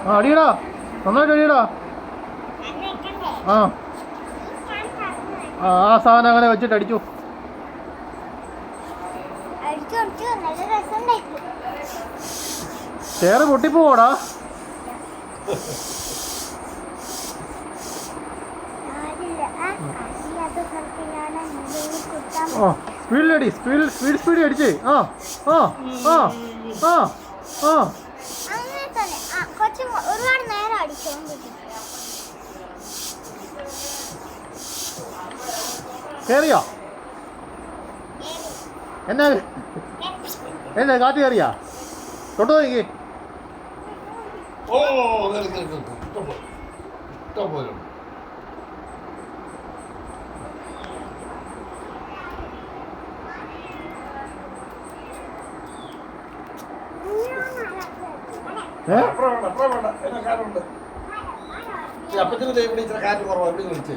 ആ അടിയടാ, നന്നായിട്ട് അടിയടാ. ആ ആ ആ സാധനം അങ്ങനെ വെച്ചിട്ട് അടിച്ചു. ചേറ് പൊട്ടിപ്പോടാ. ആ സ്പീഡിലടി, സ്പീഡ് അടിച്ചേ. ആ ആ ആ ആ ആ ഒരുപാട് നേരം അടിച്ചോണ്ട് കേറിയോ? എന്നാ എന്നാ കാറ്റ് കയറിയാ? തൊട്ട് നോക്കി. ഓ ഇഷ്ടംപോലെ അപ്പത്തിന് ഇവിടെ ഇത്ര കാറ്റ് കുറവാണ് വിളിച്ച്